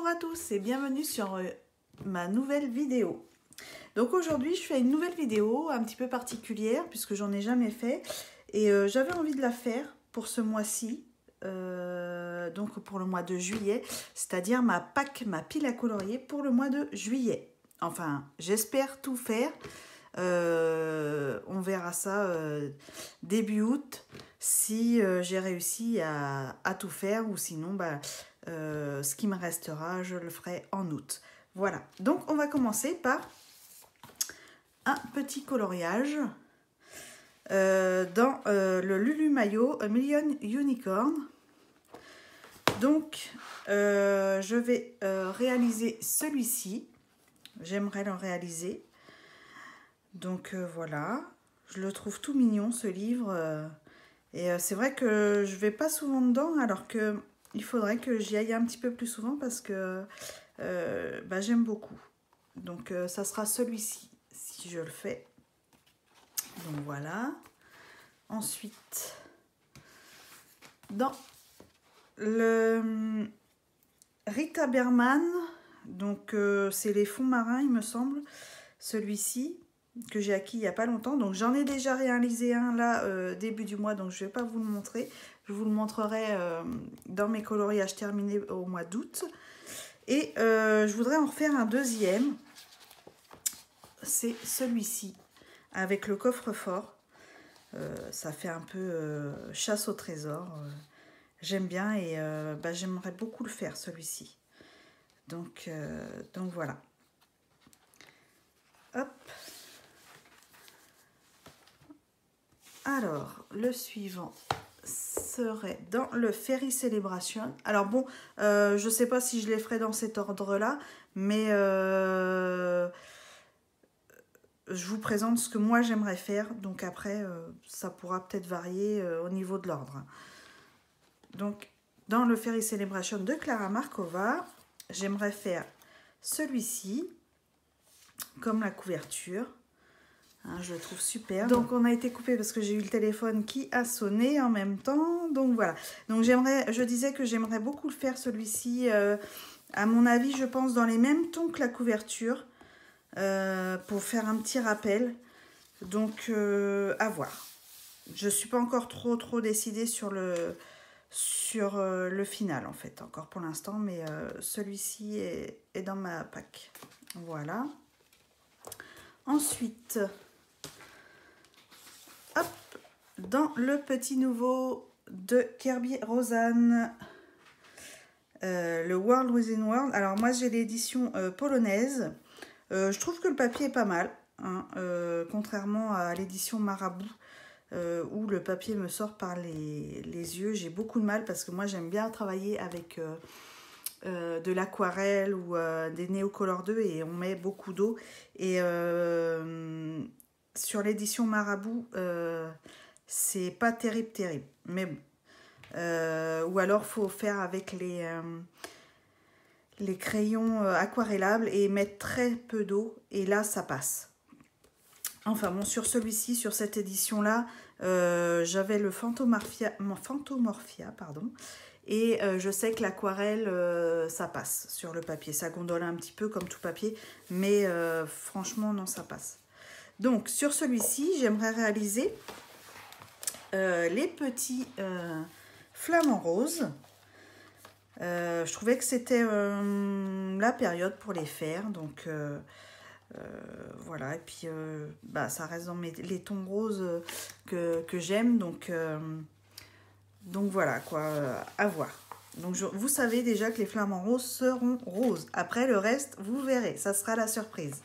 à tous et bienvenue sur ma nouvelle vidéo. Donc aujourd'hui je fais une nouvelle vidéo un petit peu particulière puisque j'en ai jamais fait et j'avais envie de la faire pour ce mois-ci, donc pour le mois de juillet, c'est-à-dire ma pile à colorier pour le mois de juillet. Enfin, j'espère tout faire. On verra ça début août si j'ai réussi à tout faire ou sinon ce qui me restera je le ferai en août. Voilà, donc on va commencer par un petit coloriage dans le Lulu Mayo A Million Unicorn. Donc je vais réaliser celui-ci, j'aimerais le réaliser. Donc voilà, je le trouve tout mignon ce livre et c'est vrai que je vais pas souvent dedans alors que il faudrait que j'y aille un petit peu plus souvent parce que j'aime beaucoup. Donc ça sera celui-ci si je le fais. Donc voilà. Ensuite, dans le Rita Berman, donc c'est les fonds marins il me semble, celui-ci que j'ai acquis il n'y a pas longtemps. Donc j'en ai déjà réalisé un là début du mois, donc je ne vais pas vous le montrer. Je vous le montrerai dans mes coloriages terminés au mois d'août. Et je voudrais en refaire un deuxième. C'est celui-ci, avec le coffre-fort. Ça fait un peu chasse au trésor. J'aime bien et j'aimerais beaucoup le faire celui-ci. Donc voilà. Hop. Alors, le suivant serait dans le Fairy Celebration. Alors bon, je ne sais pas si je les ferai dans cet ordre-là, mais je vous présente ce que moi j'aimerais faire. Donc après, ça pourra peut-être varier au niveau de l'ordre. Donc, dans le Fairy Celebration de Clara Markova, j'aimerais faire celui-ci, comme la couverture. Hein, je le trouve super. Donc on a été coupé parce que j'ai eu le téléphone qui a sonné en même temps. Donc voilà. Donc je disais que j'aimerais beaucoup le faire celui-ci. À mon avis, je pense dans les mêmes tons que la couverture. Pour faire un petit rappel. Donc à voir. Je ne suis pas encore trop décidée sur le final en fait. Encore pour l'instant. Mais celui-ci est dans ma pack. Voilà. Ensuite... Hop, dans le petit nouveau de Kerby Rosanes, le World Within World. Alors moi j'ai l'édition polonaise. Je trouve que le papier est pas mal, hein, contrairement à l'édition Marabout où le papier me sort par les yeux. J'ai beaucoup de mal parce que moi j'aime bien travailler avec de l'aquarelle ou des Neocolor 2 et on met beaucoup d'eau. Et sur l'édition Marabout, c'est pas terrible, mais bon. Ou alors faut faire avec les crayons aquarellables et mettre très peu d'eau et là ça passe. Enfin bon, sur celui-ci, sur cette édition là, j'avais le Phantomorphia, pardon. Et je sais que l'aquarelle, ça passe sur le papier. Ça gondole un petit peu comme tout papier, mais franchement non, ça passe. Donc, sur celui-ci, j'aimerais réaliser les petits flamants roses. Je trouvais que c'était la période pour les faire. Donc, voilà. Et puis, ça reste dans les tons roses que j'aime. Donc voilà, quoi. À voir. Donc, vous savez déjà que les flamants roses seront roses. Après, le reste, vous verrez. Ça sera la surprise.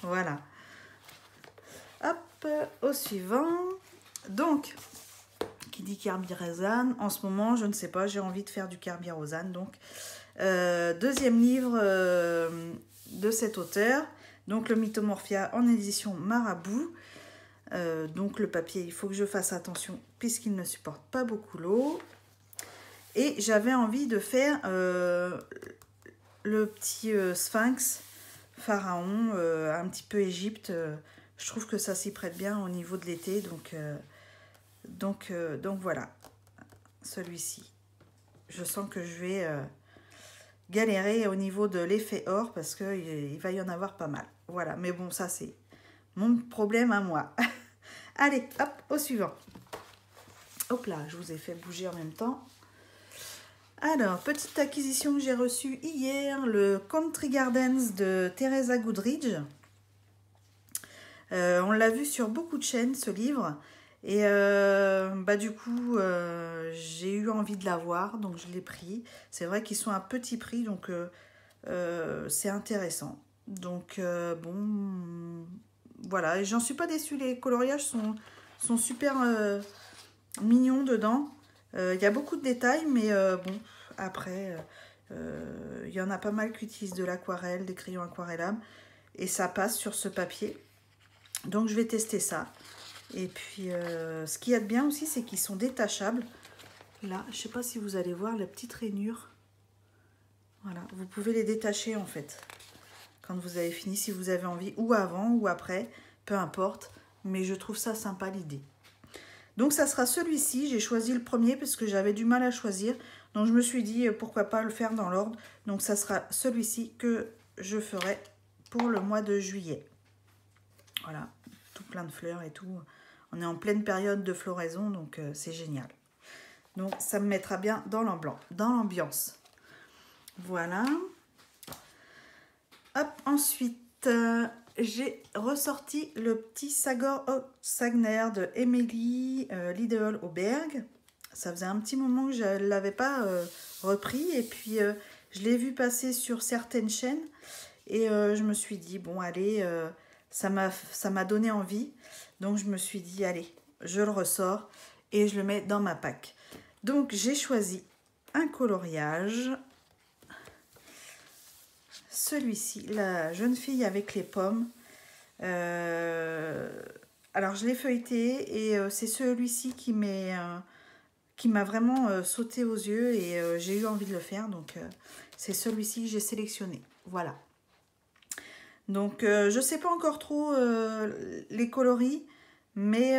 Voilà. Hop, au suivant. Donc, qui dit Kerby Rosanes, en ce moment, je ne sais pas, j'ai envie de faire du Kerby Rosanes. Donc, deuxième livre de cet auteur. Donc, le Mythomorphia en édition Marabout. Donc, le papier, il faut que je fasse attention puisqu'il ne supporte pas beaucoup l'eau. Et j'avais envie de faire le petit sphinx pharaon, un petit peu Égypte. Je trouve que ça s'y prête bien au niveau de l'été, donc voilà, celui-ci. Je sens que je vais galérer au niveau de l'effet or parce qu'il va y en avoir pas mal. Voilà, mais bon, ça c'est mon problème à moi. Allez, hop, au suivant. Hop là, je vous ai fait bouger en même temps. Alors, petite acquisition que j'ai reçue hier, le Country Gardens de Teresa Goodridge. On l'a vu sur beaucoup de chaînes, ce livre. Et du coup, j'ai eu envie de l'avoir, donc je l'ai pris. C'est vrai qu'ils sont à petit prix, donc c'est intéressant. Donc, bon, voilà. Et j'en suis pas déçue, les coloriages sont super mignons dedans. Il y a beaucoup de détails, mais bon, après, il y en a pas mal qui utilisent de l'aquarelle, des crayons aquarellables, et ça passe sur ce papier. Donc je vais tester ça. Et puis ce qu'il y a de bien aussi, c'est qu'ils sont détachables. Là, je ne sais pas si vous allez voir la petite rainure. Voilà, vous pouvez les détacher en fait. Quand vous avez fini, si vous avez envie, ou avant ou après, peu importe. Mais je trouve ça sympa l'idée. Donc ça sera celui-ci, j'ai choisi le premier parce que j'avais du mal à choisir. Donc je me suis dit pourquoi pas le faire dans l'ordre. Donc ça sera celui-ci que je ferai pour le mois de juillet. Voilà, tout plein de fleurs et tout. On est en pleine période de floraison, donc c'est génial. Donc ça me mettra bien dans l'ambiance. Voilà. Hop, ensuite, j'ai ressorti le petit Sagor Sagner de Emily Lidl Auberg. Ça faisait un petit moment que je ne l'avais pas repris. Et puis, je l'ai vu passer sur certaines chaînes. Et je me suis dit, bon, allez, ça m'a donné envie. Donc, je me suis dit, allez, je le ressors et je le mets dans ma pack. Donc, j'ai choisi un coloriage. Celui-ci, la jeune fille avec les pommes. Alors, je l'ai feuilleté et c'est celui-ci qui m'a vraiment sauté aux yeux et j'ai eu envie de le faire. Donc, c'est celui-ci que j'ai sélectionné. Voilà. Donc, je ne sais pas encore trop les coloris, mais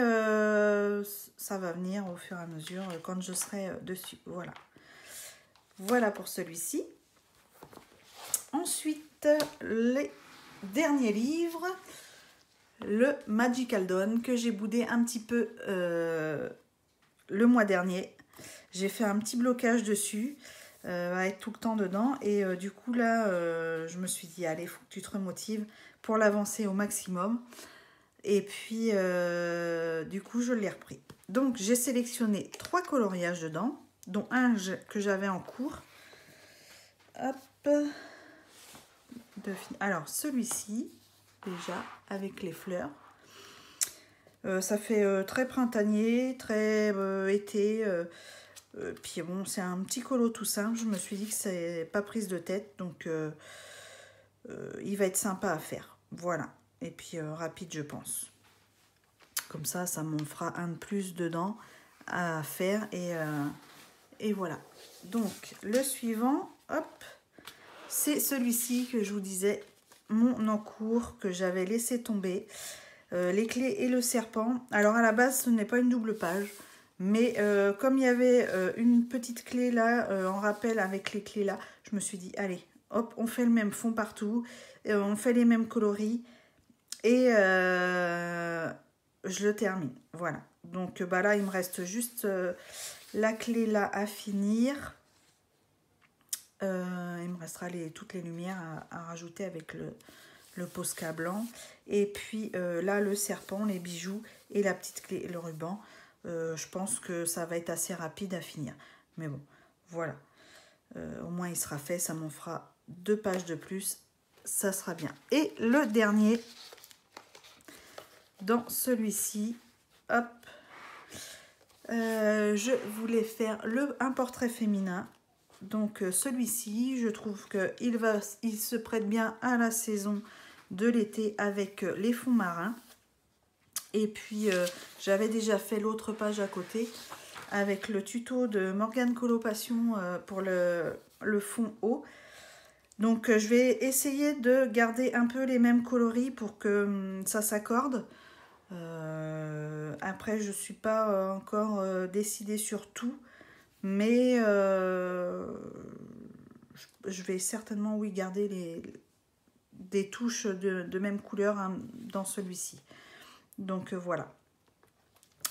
ça va venir au fur et à mesure quand je serai dessus. Voilà. Voilà pour celui-ci. Ensuite, les derniers livres. Le Magical Dawn que j'ai boudé un petit peu le mois dernier. J'ai fait un petit blocage dessus avec tout le temps dedans. Et du coup, là, je me suis dit, allez, il faut que tu te remotives pour l'avancer au maximum. Et puis, du coup, je l'ai repris. Donc, j'ai sélectionné 3 coloriages dedans, dont un que j'avais en cours. Hop. Alors, celui-ci, déjà, avec les fleurs. Ça fait très printanier, très été. Puis bon, c'est un petit colo tout simple. Je me suis dit que c'est pas prise de tête, donc il va être sympa à faire. Voilà. Et puis rapide, je pense. Comme ça m'en fera un de plus dedans à faire. Et voilà. Donc, le suivant, hop, c'est celui-ci que je vous disais, mon encours que j'avais laissé tomber. Les clés et le serpent. Alors, à la base, ce n'est pas une double page. Mais comme il y avait une petite clé là, en rappel avec les clés là, je me suis dit, allez, hop, on fait le même fond partout, on fait les mêmes coloris et je le termine. Voilà. Donc là, il me reste juste la clé là à finir. Il me restera toutes les lumières à rajouter avec le Posca blanc. Et puis là, le serpent, les bijoux et la petite clé et le ruban. Je pense que ça va être assez rapide à finir. Mais bon, voilà. Au moins, il sera fait. Ça m'en fera 2 pages de plus. Ça sera bien. Et le dernier, dans celui-ci, hop, je voulais faire un portrait féminin. Donc, celui-ci, je trouve qu'il se prête bien à la saison de l'été avec les fonds marins. Et puis, j'avais déjà fait l'autre page à côté avec le tuto de Morgane Colopassion pour le fond haut. Donc, je vais essayer de garder un peu les mêmes coloris pour que ça s'accorde. Après, je ne suis pas encore décidée sur tout. Mais je vais certainement, oui, garder des touches de même couleur hein, dans celui-ci. Donc voilà.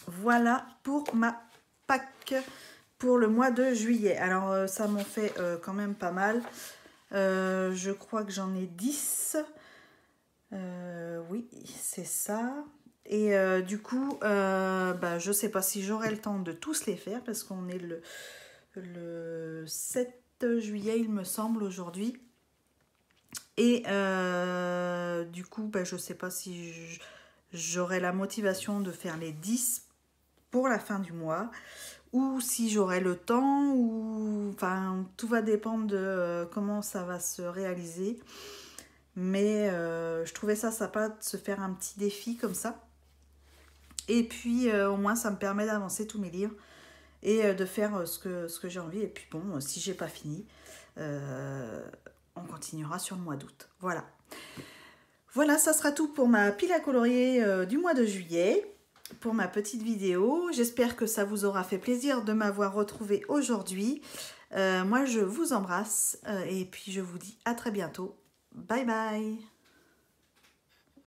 Voilà pour ma pack pour le mois de juillet. Alors ça m'en fait quand même pas mal. Je crois que j'en ai 10. Oui, c'est ça. Et du coup, bah, je sais pas si j'aurai le temps de tous les faire parce qu'on est le 7 juillet, il me semble, aujourd'hui. Et du coup, bah, je sais pas si j'aurai la motivation de faire les 10 pour la fin du mois ou si j'aurai le temps, ou enfin tout va dépendre de comment ça va se réaliser. Mais je trouvais ça sympa de se faire un petit défi comme ça. Et puis au moins ça me permet d'avancer tous mes livres et de faire ce que j'ai envie. Et puis bon, si j'ai pas fini, on continuera sur le mois d'août. Voilà. Voilà, ça sera tout pour ma pile à colorier du mois de juillet. Pour ma petite vidéo. J'espère que ça vous aura fait plaisir de m'avoir retrouvé aujourd'hui. Moi, je vous embrasse et puis je vous dis à très bientôt. Bye bye!